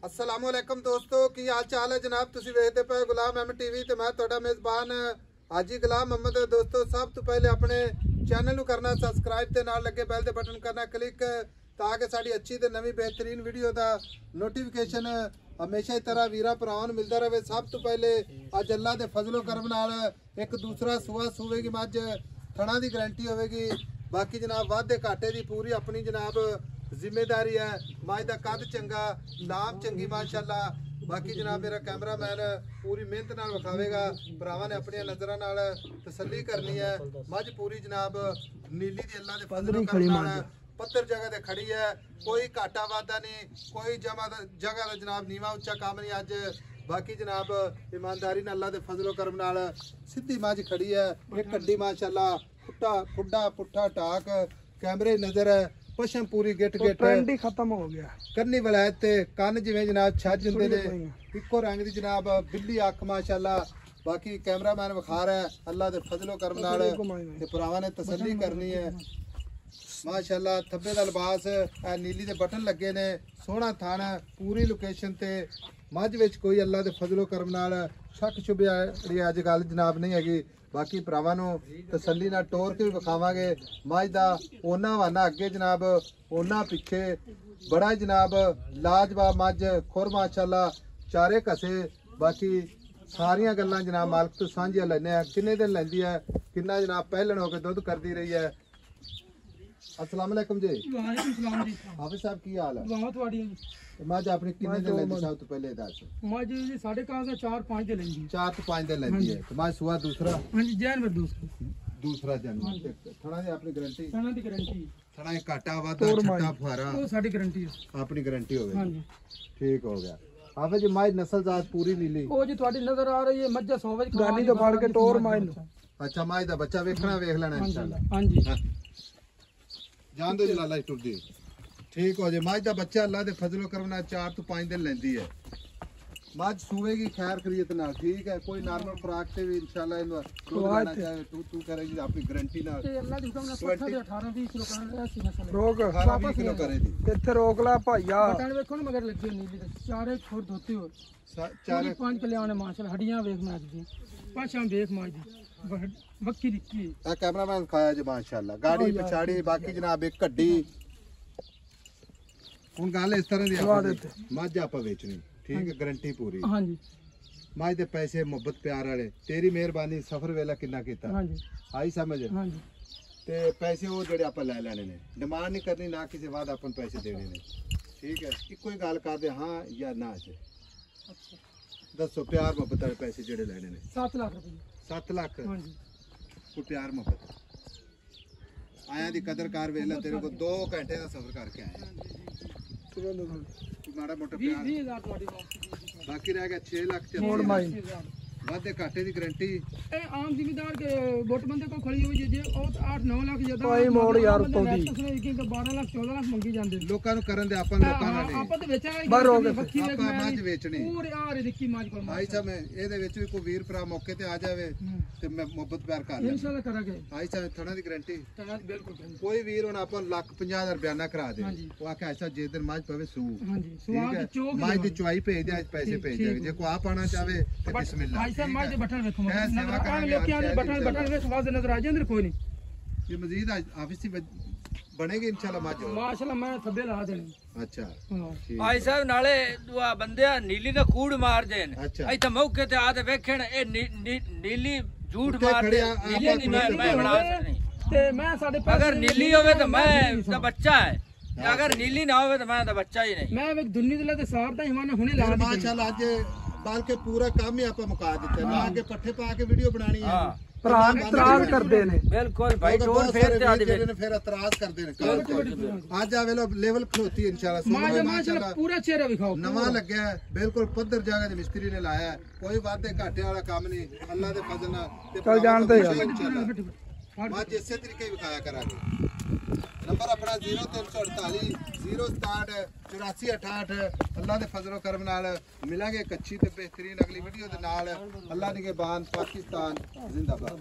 अस्सलामुअलैकुम दोस्तों की हाल चाल है जनाब। तुसी वेखदे पे गुलाम एम टीवी ते मैं तुहाडा मेज़बान हाजी गुलाम मोहम्मद। दोस्तों सब तो पहले अपने चैनल नूं करना सबसक्राइब ते नाल लगे बैल दे बटन करना क्लिक ताकि साडी अच्छी ते नवी बेहतरीन वीडियो दा नोटिफिकेशन हमेशा इस तरह वीरा भरावां नूं मिलदा रहे। सब तो पहले अज अल्लाह दे फजलो करम नाल एक दूसरा सुआ सूवेगी मझ थणा दी गारंटी होवेगी। बाकी जनाब वाधे घाटे दी पूरी अपनी जनाब जिम्मेदारी है। मझ का कद चंगा नाम चंगी माशाअल्लाह। बाकी जनाब मेरा कैमरामैन पूरी मेहनत नाल विखावेगा। भरावां ने अपनी नज़रां नाल तसल्ली करनी है। मझ पूरी जनाब नीली दी अल्लाह दे फजल करम नाल पत्थर जगह ते खड़ी है। कोई घाटा वाधा नहीं, कोई जगह का जनाब नीवा उच्चा काम नहीं अज। बाकी जनाब ईमानदारी नाल अल्लाह दे फजलो करम नाल सीधी मझ खड़ी है। एक कड्डी माशाअल्लाह फुट्टा फुड्डा पुट्ठा टाक कैमरे नजर है। पशम पूरी गिट गिट ट्रेंड ही खत्म हो गया। करनी वलैत ते कन जिवें जनाब छज हुंदे ने इक्को रंग दी जनाब बिल्ली अख माशाअल्लाह। बाकी कैमरामैन विखा रहा है अल्लाह दे फजलो करम नाल ते भरावां ने तसल्ली करनी है माशाअल्लाह। थब्बे दा लिबास नीली दे बटन लगे ने सोहना थन पूरी लोकेशन ते मझ विच कोई अल्लाह दे फजलो करम नाल शक शुबे जिहड़ी अज गल जनाब नहीं हैगी। बाकी भरावां नूं तसल्ली नाल टोर के भी विखावांगे। मझ दा ओना वाना अगे जनाब ओना पिछे बड़ा जनाब लाजवाब मझ खुर माशाअल्लाह चारे कसे। बाकी सारियां गल्लां जनाब मालक तो सांझियां लैने आ। किन्ने दिन लैंदी है किन्ना जनाब पहलन होकर दुध करती रही है। अस्सलाम वालेकुम जी। वालेकुम सलाम जी। हाफिज साहब की हाल है? वाह ਤੁਹਾਡੀ मझ अपनी किन्ने दिन लैंदी सब तो पहले दस? मझ जी साढ़े कहाँ से 4-5 दिन लेंगी। 4 तो 5 दिन लैंदी है। तो मझ सुआ दूसरा हां जी जानवर दूसरा जन्म थणा दी अपनी गारंटी थणा दी गारंटी थणा एक काटा वादा छट्टा फुहारा वो साडी गारंटी है अपनी गारंटी होवे। हां जी ठीक हो गया। हाफिज जी मझ नस्ल जात पूरी नीली ओ जी ਤੁਹਾਡੀ नजर आ रही है मज्जा 100 वज गानी तो फाड़ के टोर मार लो। अच्छा मझ दा बच्चा वेखना वेख लेना इंशाल्लाह। हां जी जान दो जलाला टुरदी ठीक हो जे। मझ दा बच्चा अल्लाह दे फजलो करम नाल 4 तो 5 दिन लैंदी है। मझ सूवेगी खैर खरीत नाल ठीक है। कोई नॉर्मल खुराक से भी इंशाल्लाह इनवा दूध लेना चाहे तू करेगी अपनी गारंटी नाल। ये अल्लाह दी हुक्म नाल 18-20 किलो करना ऐसी नस्ल रोक 18-20 किलो करे दी ਇੱਥੇ ਰੋਕ ਲੈ ਭਾਈਆ। ਬਟਨ ਵੇਖੋ ਨਾ ਮਗਰ ਲੱਗੇ ਨੀਲੀ ਦੇ ਚਾਰੇ ਖੁਰ ਧੋਤੇ ਹੋ ਚਾਰੇ 5 ਕਲਿਆਣ ਮਾਸ਼ਾਅੱਲਾ ਹੱਡੀਆਂ ਵੇਖ ਮਾਜ ਦੀ ਪਾਛਾਂ ਵੇਖ ਮਾਜ ਦੀ ਬੱਕੀ ਦਿੱਤੀ ਆ ਕੈਮਰਾਮੈਨ ਖਾਇਆ ਜੀ ਮਾਸ਼ਾਅੱਲਾ। ਗਾੜੀ ਪਛਾੜੀ ਬਾਕੀ ਜਨਾਬ ਇੱਕ ਘੱਡੀ। ਹੁਣ ਗੱਲ ਇਸ ਤਰ੍ਹਾਂ ਦੀ ਮੱਝ ਆਪਾਂ ਵੇਚਣੀ ठीक है गारंटी पूरी। हां जी मझ दे पैसे मोहब्बत प्यार वाले तेरी मेहरबानी सफर वेला किन्ना कीता। हां जी आई समझ। हां जी ते पैसे वो जेड़े आप ले लेने ने डिमांड नहीं करनी ना किसी बाद अपन पैसे देने ने ठीक है। इको ही गल कर दे हां या ना च। अच्छा दसो प्यार मोहब्बत वाले पैसे जेड़े लेने ने 7 लाख रुपए 7 लाख। हां जी कोई प्यार मोहब्बत आया दी कदर कार वेला तेरे को 2 घंटे का सफर करके आया माड़ा मोटा प्यार 20000 ਤੁਹਾਡੀ ਵਾਪसी बाकी रह गया 6 लाख ते मोड़ माई वादे घाटे दी गारंटी। ए आम जिम्मेदार के वोट बंदे को खड़ी हुई जे और 8-9 लाख ज्यादा कोई मोड़ यार तो दी 12 लाख 14 लाख मंगी ਜਾਂਦੇ ਲੋਕਾਂ ਨੂੰ ਕਰਨ ਦੇ ਆਪਾਂ ਲੋਕਾਂ ਨਾਲ ਨਹੀਂ ਆਪਾਂ ਤੇ ਵੇਚਾਂਗੇ ਬਾਹਰ ਹੋ ਗਏ ਆਪਾਂ ਮੱਝ ਵੇਚਣੀ ਪੂਰੇ ਆ ਰੇ ਦਿੱਕੀ ਮੱਝ ਕੋਲ ਭਾਈ ਸਾਹਿਬ ਇਹਦੇ ਵਿੱਚ ਵੀ ਕੋਈ ਵੀਰ ਭਰਾ ਮੌਕੇ ਤੇ ਆ ਜਾਵੇ ਤੇ ਮੈਂ ਮੁਹੱਬਤ ਪਿਆਰ ਕਰ ਲਾਂ ਇਨਸ਼ਾਅੱਲਾ ਕਰਾਂਗੇ। ਭਾਈ ਸਾਹਿਬ ਥਣਾ ਦੀ ਗਾਰੰਟੀ ਤਾਂ ਬਿਲਕੁਲ ਕੋਈ ਵੀਰ ਹੁਣ ਆਪਾਂ 1,50,000 ਰੁਪਿਆ ਨਾ ਕਰਾ ਦੇ ਉਹ ਆਖੇ ਐਸਾ ਜੇ ਦਿਨ ਮੱਝ ਪਵੇ ਸੂ ਹਾਂਜੀ ਸਵਾਦ ਚੋਕ ਮੱਝ ਦੀ ਚੁਆਈ ਭੇਜ ਦੇ ਅੱਜ ਪੈਸੇ ਭੇਜ ਦੇ ਜੇ ਕੋਈ ਆਪ ਆਣਾ ਚਾਵੇ ਤੇ ਬਿਸਮਿਲ੍ਲਾ। ਭਾਈ ਸਾਹਿਬ ਮੱਝ ਦੇ ਬਟਨ ਵੇਖੋ ਲੋਕਾਂ ਦੇ ਬਟਨ ਵੇਖ ਸਵਾਦ ਨਜ਼ਰ ਆ ਜਾਂਦੇ ਕੋਈ नहीं ये मजीद ऑफिस से बनेगी इंशाल्लाह मज माशाल्लाह मैं थब्बे ला देने। अच्छा भाई साहब नाले दुआ बंदे नीली दा कूड़ मार देन इथे मौके ते आ ते वेखण ए नीली झूठ मार दे नीली दी मैं बना सकनी ते मैं साडे अगर नीली होवे तो मैं दा बच्चा है अगर नीली ना होवे तो मैं दा बच्चा ही नहीं। मैं एक दुन्नी दे ते सार दा हिमाने हुने ला दी माशाल्लाह आज बाल के पूरा काम ही आपा मुका दिता ना आगे पट्ठे पा के वीडियो बनानी है। ਇਤਰਾਜ਼ ਕਰਦੇ ਨੇ ਬਿਲਕੁਲ ਭਾਈ ਟੋਰ ਫੇਰ ਤੇ ਆਦੇ ਨੇ ਫਿਰ ਇਤਰਾਜ਼ ਕਰਦੇ ਨੇ ਅੱਜ ਆ ਵੇਲੋ ਲੈਵਲ ਖਲੋਤੀ ਇਨਸ਼ਾਅੱਲਾ ਮਾਸ਼ਾਅੱਲਾ ਪੂਰਾ ਚਿਹਰਾ ਵਿਖਾਓ ਨਵਾਂ ਲੱਗਿਆ ਬਿਲਕੁਲ ਪੱਧਰ ਜਗ੍ਹਾ ਦੇ ਮਿਸਤਰੀ ਨੇ ਲਾਇਆ ਕੋਈ ਵਾਧੇ ਘਾਟੇ ਵਾਲਾ ਕੰਮ ਨਹੀਂ ਅੱਲਾ ਦੇ ਫਜ਼ਲ ਨਾਲ ਤੇ ਚੱਲ ਜਾਣਦੇ ਯਾਰ ਮੱਝ ਇਸੇ ਤਰੀਕੇ ਵਿਖਾਇਆ ਕਰਾਂਗੇ। नंबर अपना 0348 067 8468 अल्लाह दे फजलो करम नाल मिलांगे एक अच्छी ते बेहतरीन अगली वीडियो दे नाल। अल्लाह निगहबान पाकिस्तान जिंदाबाद।